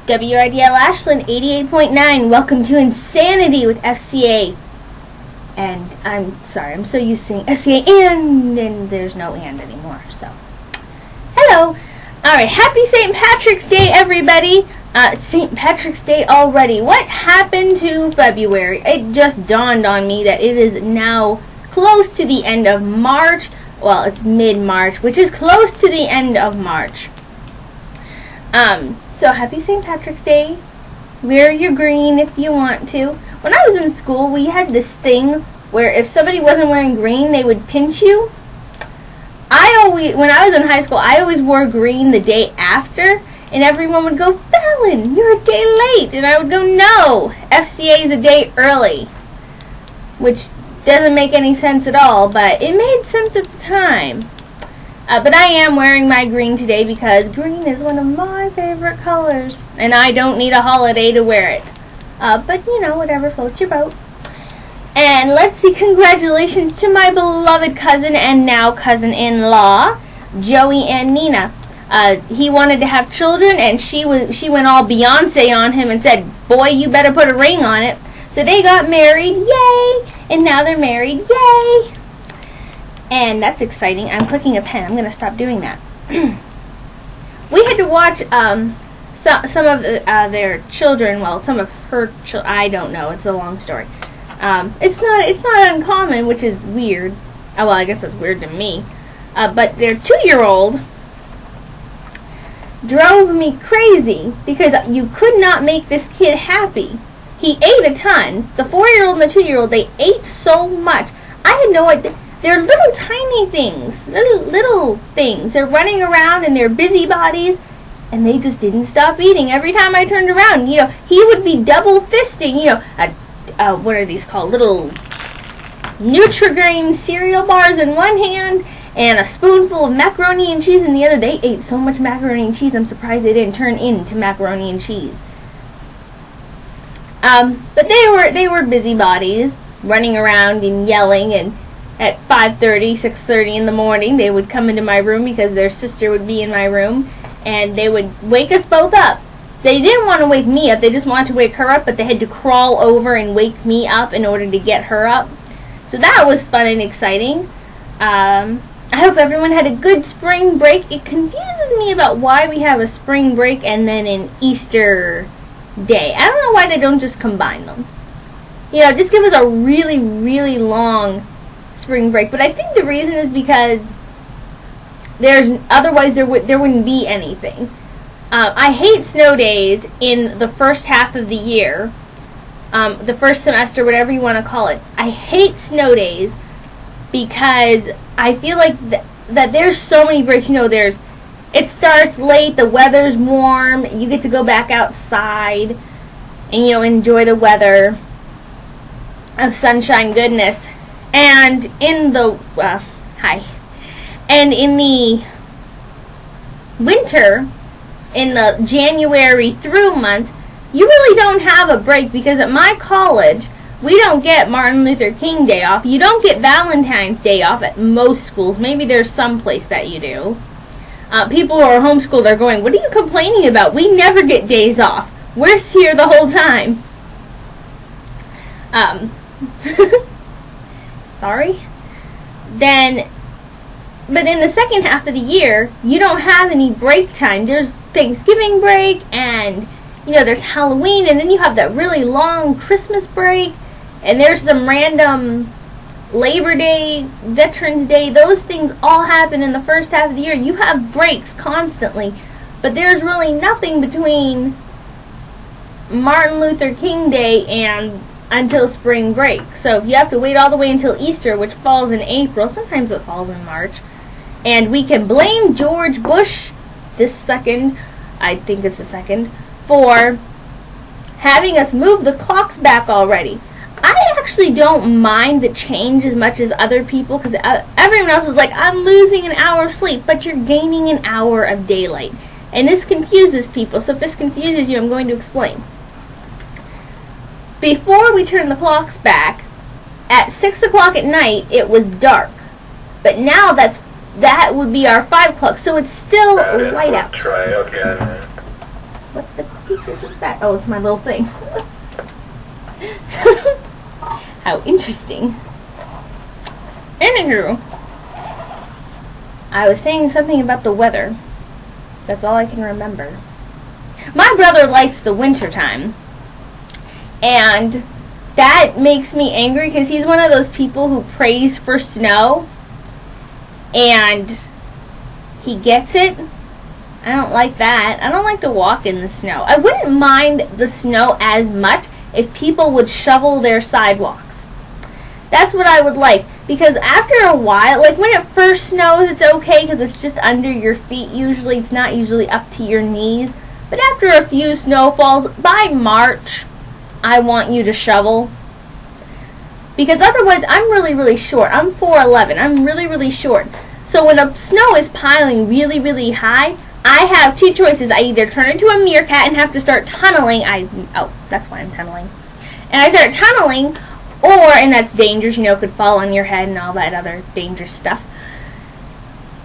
WRDL Ashland 88.9. Welcome to Insanity with FCA. And I'm sorry, I'm so used to saying FCA and there's no and anymore. So, hello. Alright, happy St. Patrick's Day, everybody. It's St. Patrick's Day already. What happened to February? It just dawned on me that it is now close to the end of March. Well, it's mid-March, which is close to the end of March. So happy St. Patrick's Day. Wear your green if you want to. When I was in school, we had this thing where if somebody wasn't wearing green, they would pinch you. When I was in high school, I always wore green the day after, and everyone would go, Fallon, you're a day late. And I would go, no, FCA is a day early. Which doesn't make any sense at all, but it made sense at the time. But I am wearing my green today because green is one of my favorite colors. And I don't need a holiday to wear it. But, you know, whatever floats your boat. And let's see, congratulations to my beloved cousin and now cousin-in-law, Joey and Nina. He wanted to have children, and she went all Beyonce on him and said, boy, you better put a ring on it. So they got married, yay! And now they're married, yay! And that's exciting. I'm clicking a pen. I'm going to stop doing that. We had to watch some of their children. Well, some of her children. I don't know. It's a long story. It's not uncommon, which is weird. Well, I guess that's weird to me. But their 2-year-old drove me crazy because you could not make this kid happy. He ate a ton. The 4-year-old and the 2-year-old, they ate so much. I had no idea. They're little tiny things, little things. They're running around and they're busybodies, and they just didn't stop eating. Every time I turned around, you know, he would be double fisting, you know, what are these called? Little Nutri-Grain cereal bars in one hand and a spoonful of macaroni and cheese in the other. They ate so much macaroni and cheese, I'm surprised they didn't turn into macaroni and cheese. But they were busybodies, running around and yelling, and at 5:30, 6:30 in the morning, they would come into my room because their sister would be in my room, and they would wake us both up. They didn't want to wake me up, they just wanted to wake her up, but they had to crawl over and wake me up in order to get her up. So that was fun and exciting. I hope everyone had a good spring break. It confuses me about why we have a spring break and then an Easter day. I don't know why they don't just combine them. You know, just give us a really, really long spring break. But I think the reason is because otherwise there wouldn't be anything. I hate snow days in the first half of the year, the first semester, whatever you want to call it. I hate snow days because I feel like that there's so many breaks. You know, it starts late, the weather's warm, you get to go back outside and, you know, enjoy the weather of sunshine goodness. And in the winter, in the January through months, you really don't have a break because at my college, we don't get Martin Luther King Day off. You don't get Valentine's Day off at most schools. Maybe there's some place that you do. People who are homeschooled are going, what are you complaining about? We never get days off. We're here the whole time. Sorry. But in the second half of the year, you don't have any break time. There's Thanksgiving break, and, you know, there's Halloween, and then you have that really long Christmas break, and there's some random Labor Day, Veterans Day. Those things all happen in the first half of the year. You have breaks constantly, but there's really nothing between Martin Luther King Day and until spring break. So you have to wait all the way until Easter, which falls in April. Sometimes it falls in March. And we can blame George Bush this second, I think it's the second, for having us move the clocks back already. I actually don't mind the change as much as other people, because everyone else is like, I'm losing an hour of sleep, but you're gaining an hour of daylight. And this confuses people, so if this confuses you, I'm going to explain. Before we turned the clocks back, at 6 o'clock at night, it was dark. But now that would be our 5 o'clock, so it's still light out. Okay. What the fuck is What's that? Oh, it's my little thing. How interesting. Anywho, I was saying something about the weather. That's all I can remember. My brother likes the winter time. And that makes me angry because he's one of those people who prays for snow. And he gets it. I don't like that. I don't like to walk in the snow. I wouldn't mind the snow as much if people would shovel their sidewalks. That's what I would like. Because after a while, like when it first snows, it's okay because it's just under your feet usually. It's not usually up to your knees. But after a few snowfalls, by March, I want you to shovel. Because otherwise, I'm really, really short. I'm 4'11". I'm really, really short. So when the snow is piling really, really high, I have two choices. I either turn into a meerkat and have to start tunneling. Oh, that's why I'm tunneling. And I start tunneling, and that's dangerous, you know, could fall on your head and all that other dangerous stuff.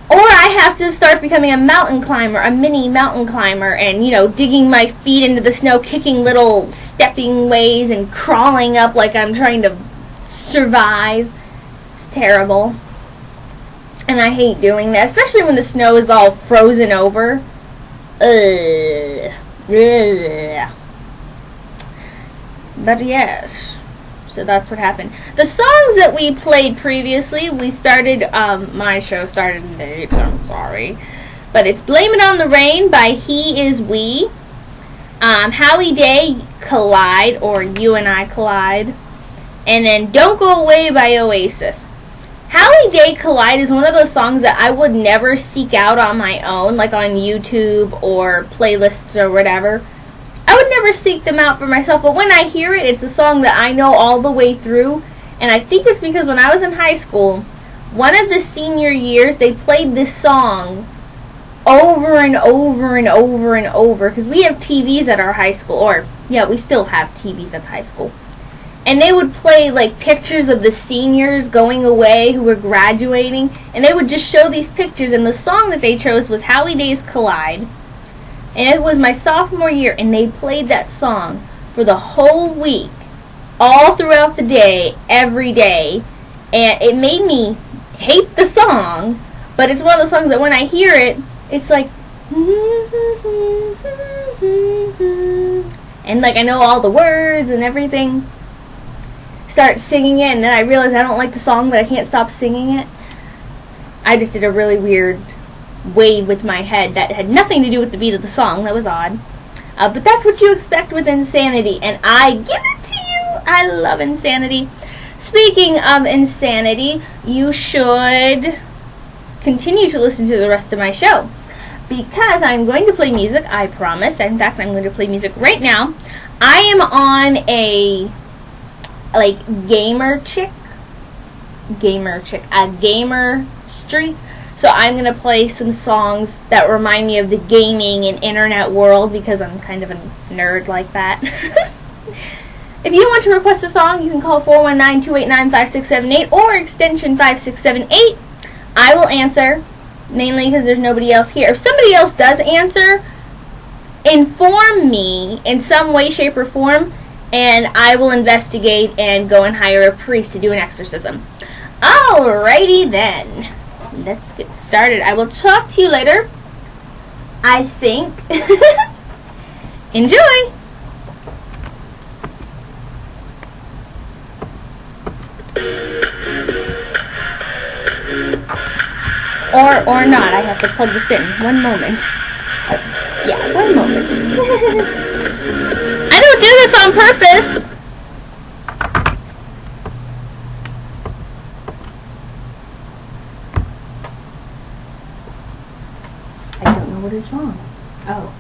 Or I have to start becoming a mountain climber, a mini mountain climber, and, you know, digging my feet into the snow, kicking little stepping ways and crawling up like I'm trying to survive. It's terrible. And I hate doing that, especially when the snow is all frozen over. Ugh. But yes, so that's what happened. The songs that we played previously, we started, my show started late, so I'm sorry. But it's Blame It on the Rain by He Is We. Howie Day, Collide, or You and I Collide. And then Don't Go Away by Oasis. Howie Day Collide is one of those songs that I would never seek out on my own, like on YouTube or playlists or whatever. I would never seek them out for myself, but when I hear it, it's a song that I know all the way through. And I think it's because when I was in high school, one of the senior years, they played this song over and over and over and over, because we have TVs at our high school, or, yeah, we still have TVs at the high school. And they would play, like, pictures of the seniors going away who were graduating. And they would just show these pictures. And the song that they chose was Howie Day's Collide. And it was my sophomore year. And they played that song for the whole week. All throughout the day. Every day. And it made me hate the song. But it's one of those songs that when I hear it, it's like... And, like, I know all the words and everything. Start singing it, and then I realize I don't like the song, but I can't stop singing it. I just did a really weird wave with my head that had nothing to do with the beat of the song. That was odd. But that's what you expect with Insanity, and I give it to you. I love Insanity. Speaking of Insanity, you should continue to listen to the rest of my show, because I'm going to play music, I promise. In fact, I'm going to play music right now. I am on a gamer streak. So I'm going to play some songs that remind me of the gaming and internet world, because I'm kind of a nerd like that. If you want to request a song, you can call 419-289-5678 or extension 5678. I will answer, mainly because there's nobody else here. If somebody else does answer, inform me in some way, shape, or form, and I will investigate and go and hire a priest to do an exorcism. Alrighty then. Let's get started. I will talk to you later, I think. Enjoy! Or not. I have to plug this in. One moment. Yeah, one moment. I don't do this on purpose. I don't know what is wrong. Oh.